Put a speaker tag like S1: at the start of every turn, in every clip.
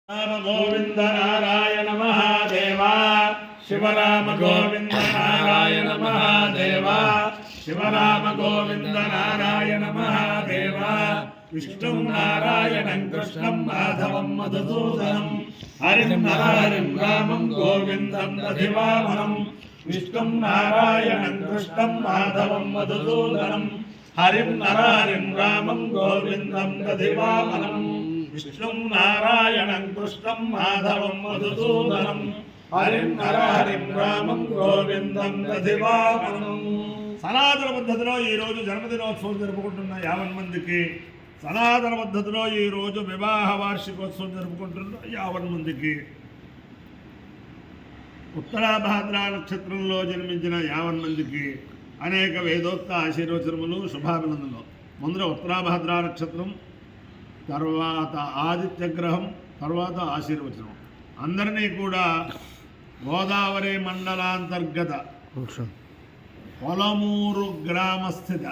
S1: राम गोविंद नारायण महादेवा शिवराम गोविंद नारायण महादेवा शिवराम गोविंद नारायण महादेवा विष्णु नारायणं कृष्णं माधवं मधुसूदनं हरिं नरहरिं रामं गोविन्दं दधिवामनं विष्णु नारायणं कृष्णं माधवं मधुसूदनं हरिं नरहरिं रामं गोविन्दं दधिवामनं विष्णु नारायणं कृष्णं माधवं मधुसूदनं हरिं नरहरिं रामं गोविन्दं दधिवामनं సనాతన పద్ధతిలో ఈరోజు జన్మదినోత్సవం జరుపుకుంటున్న 50 మందికి సనాతన పద్ధతిలో ఈరోజు వివాహ వార్షికోత్సవం జరుపుకుంటున్న 50 మందికి ఉత్తరాభాద్ర నక్షత్రంలో జన్మించిన 50 మందికి అనేక వేదోక్త ఆశీర్వచనములు శుభాభినందనలు. ముందర ఉత్తరాభాద్ర నక్షత్రం, తర్వాత ఆదిత్యగ్రహం, తర్వాత ఆశీర్వచనం. అందరినీ కూడా గోదావరి మండలాంతర్గత పొలమూరు గ్రామస్థిత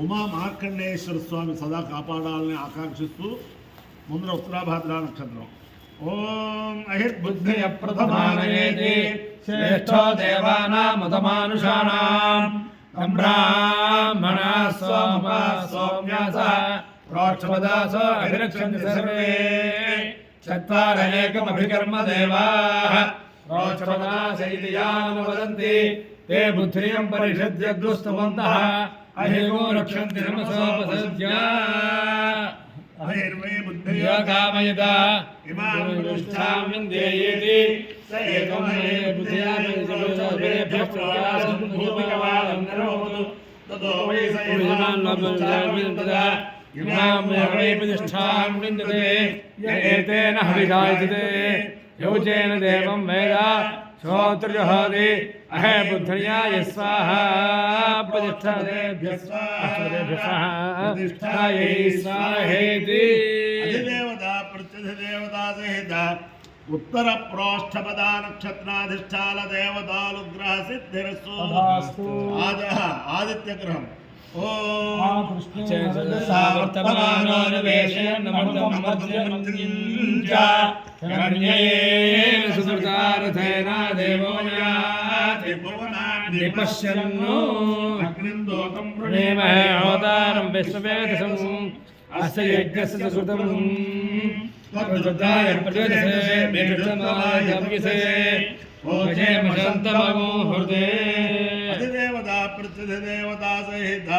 S1: ఉమా మార్కండేశ్వర స్వామి సదా కాపాడాలని ఆకాంక్షిస్తూ ముందర ఉత్తరాభాద్ర నక్షత్రం. ఓం అహిర్బుద్ధయ ప్రథమానయేతి శ్రేష్ఠో దేవానాముతమానుషాణాం బ్రాహ్మణా సోమ సౌమ్యాస ప్రోక్షపదాస అభిరక్షంతి సర్వే చత్వార ఏకమభికర్మ దేవాః ప్రోక్షపదాసైతి యాన్ వదంతి ते बुद्धियं परिषद्य दुस्तवन्तः अहेगो रक्षन्ति नमसोपसद्या अहेर्वे बुद्धिया कामयता इमां प्रतिष्ठां विन्देयेति स एकमहे बुद्धिया परिषद्भ्यः भूमिकवालं नरोतु ततो वै स इमां प्रतिष्ठां इमां वै प्रतिष्ठां विन्दते य एतेन हविषायते योचेन देवं वेद श्रोत्रजहोति अहे बुद्धया यस्वाहा प्रतिष्ठादेभ्यः प्रतिष्ठायै स्वाहेति. अधिदेवता प्रत्यधिदेवता सहित उत्तर प्रोष्ठपदा नक्षत्राधिष्ठान देवतानुग्रह सिद्धिरस्तु. आदित्यग्रहम् ओम सावर्तमानो निवेशेन नमर्दं मर्दयन्त्या करण्येन सुदुर्गारथेन देवो याति भुवनानि निपश्यन्नो अग्निन्दोतं प्रणेमहे अवतारं विश्ववेदसं अस्य यज्ञस्य सुकृतं तद्वदाय प्रचोदसे मेषतमाय अभिसे ओजे मशन्तमगो हृदे. अधिदेवता प्रतिदेवता सहित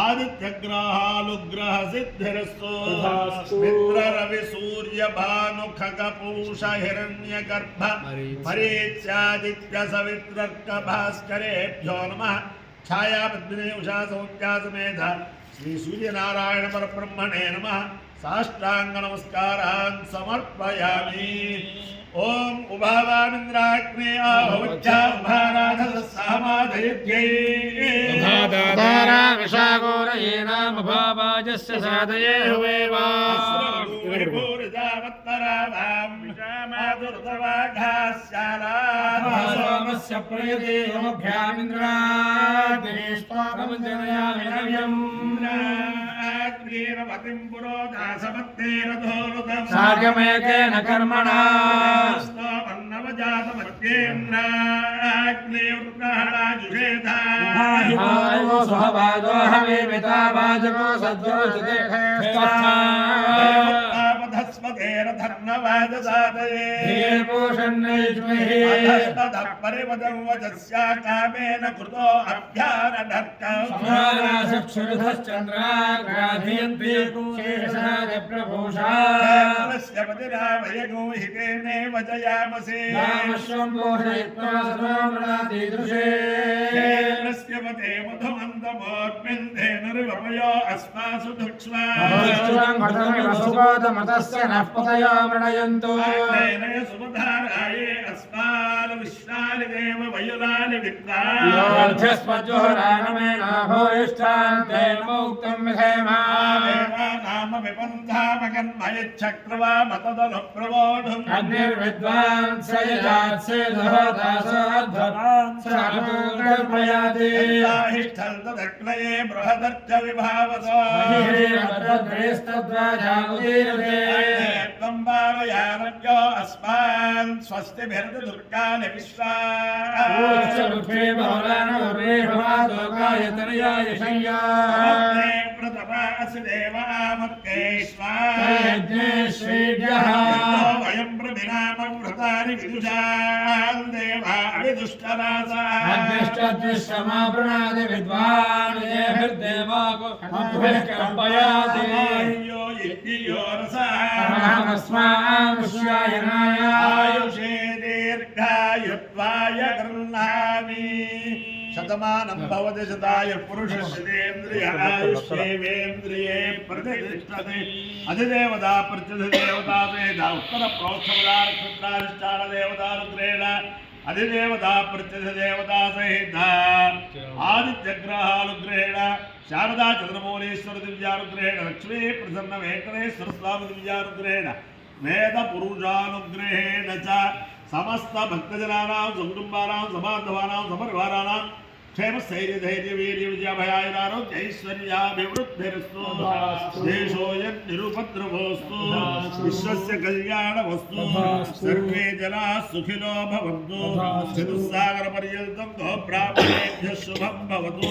S1: आदित्यग्रहानुग्रह सिद्धिरस्तु. मित्र रवि सूर्य भानु खग पूष हिरण्यगर्भ मरीच्यादित्य सवित्रर्क भास्करेभ्यो नमः. छाया पद्मिनी उषा सौम्या समेत श्री सूर्यनारायण परब्रह्मणे नमः. साष्टांग नमस्कारान् समर्पयामि. ओम उभावामिन्द्राग्ने आहुच्चा उभाराधसामादयत्यै उभादारा विशागोरयेन उभावाजस्य सादये हुवेवा भूरिदावत्तरावां विषामादुर्दवाघास्याला सोमस्य प्रयते योभ्यामिन्द्राग्नेष्पाकमञ्जनयामि नव्यम् अग्निरवतिं पुरोदासमत्तेरधोरुतं सार्गमेकेन कर्मणा परिवदं कृतो वजयामसे रामश्वं पोषयित्वा सर्वमृणातीदृशे केन्द्रस्य पते मधुमन्दमोऽर्पिन्धे निर्वपयो अस्मासु धुक्ष्वा अवश्यं भटमिव सुबोधमतस्य नः पतयो मृणयन्तु अग्नेनय सुमधाराये अस्माल विश्वानि देव वयुलानि विद्वा योध्यस्मज्जुहराणमेनाभोयिष्ठान्ते नमोक्तं विधेमा नाम विबन्धामगन्मयच्छक्रवा मतदनुप्रवोढुम् अग्निर्विद्वान् स यजात्से दहोदासोऽध्वरान् स अपूर्णप्रयाति हिष्ठन्तदग्नये बृहदर्च विभावसो महिरेस्तद्वाजामुदीरते तस्मान् स्वस्ति भिर्दु दुर्गानि विश्वा प्रतपासि देवामर्केश्वायज्ञेश्वेभ्यः वयं प्रविरामं व्रतानि विदुषान् देवा विदुष्टरासाष्टद्विश्वमावृणादि विद्वान् येभिर्देवाकम्पयाति यो यज्ञयो रसामस्मामुष्यायनाय आयुषे दीर्घायुत्वाय गृह्णामि शतमानं भवति शताय पुरुषस्येन्द्रिय आयुष्येवेन्द्रिये प्रतिष्ठते अधिदेवता प्रत्यधिदेवता वेद उत्तर प्रोत्सवदार्क्षत्राधिष्ठान देवता रुद्रेण अधिदेवता प्रत्यधिदेवता सहित आदित्यग्रहानुग्रहेण शारदा चंद्रमौलीश्वर दिव्यानुग्रहेण लक्ष्मी प्रसन्न वेंकटेश्वर स्वामी दिव्यानुग्रहेण वेद पुरुषानुग्रहेण च समस्त भक्तजनानां सुकुटुम्बानां समाधवानां समरिवाराणां क्षेम स्थैर्य धैर्य वीर्य विजय भयायुरारोग्य ऐश्वर्याभिवृद्धिरस्तु देशोऽयं निरुपद्रवोऽस्तु विश्वस्य कल्याणमस्तु सर्वे जनाः सुखिनो भवन्तु चतुस्सागरपर्यन्तं गोब्राह्मणेभ्यः शुभं भवतु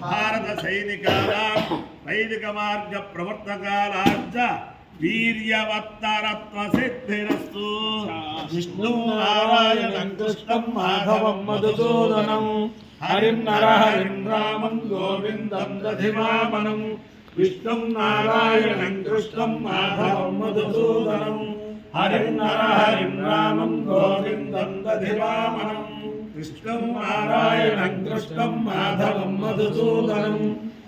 S1: भारतसैनिकानां वैदिकमार्गप्रवर्तकानां च वीर्यवत्तरत्वसिद्धिरस्तु विष्णु नारायणं कृष्णं माधवं मधुसूदनं हरिं नरहरिं रामं गोविन्दं दधिवामनं विष्णुं नारायणं कृष्णं माधवं मधुसूदनं हरिं नरहरिं रामं गोविन्दं दधिवामनं विष्णुं नारायणं कृष्णं माधवं मधुसूदनं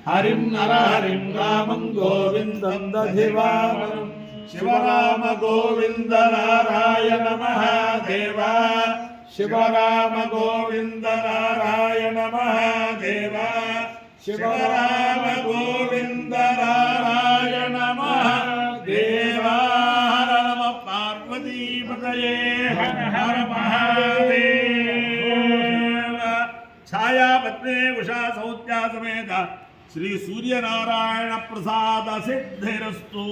S1: हरिं नरहरिं रामं गोविन्दं दधिवामनं शिवराम गोविन्द नारायण महादेव शिवराम गोविन्द नारायण महादेव शिवराम गोविन्द नारायण महादेव हर नमः पार्वतीपतये हर हर महादेव छायापत्नी उषा सौत्या समेत श्री सूर्यनारायण प्रसाद सिद्धिरस्तु।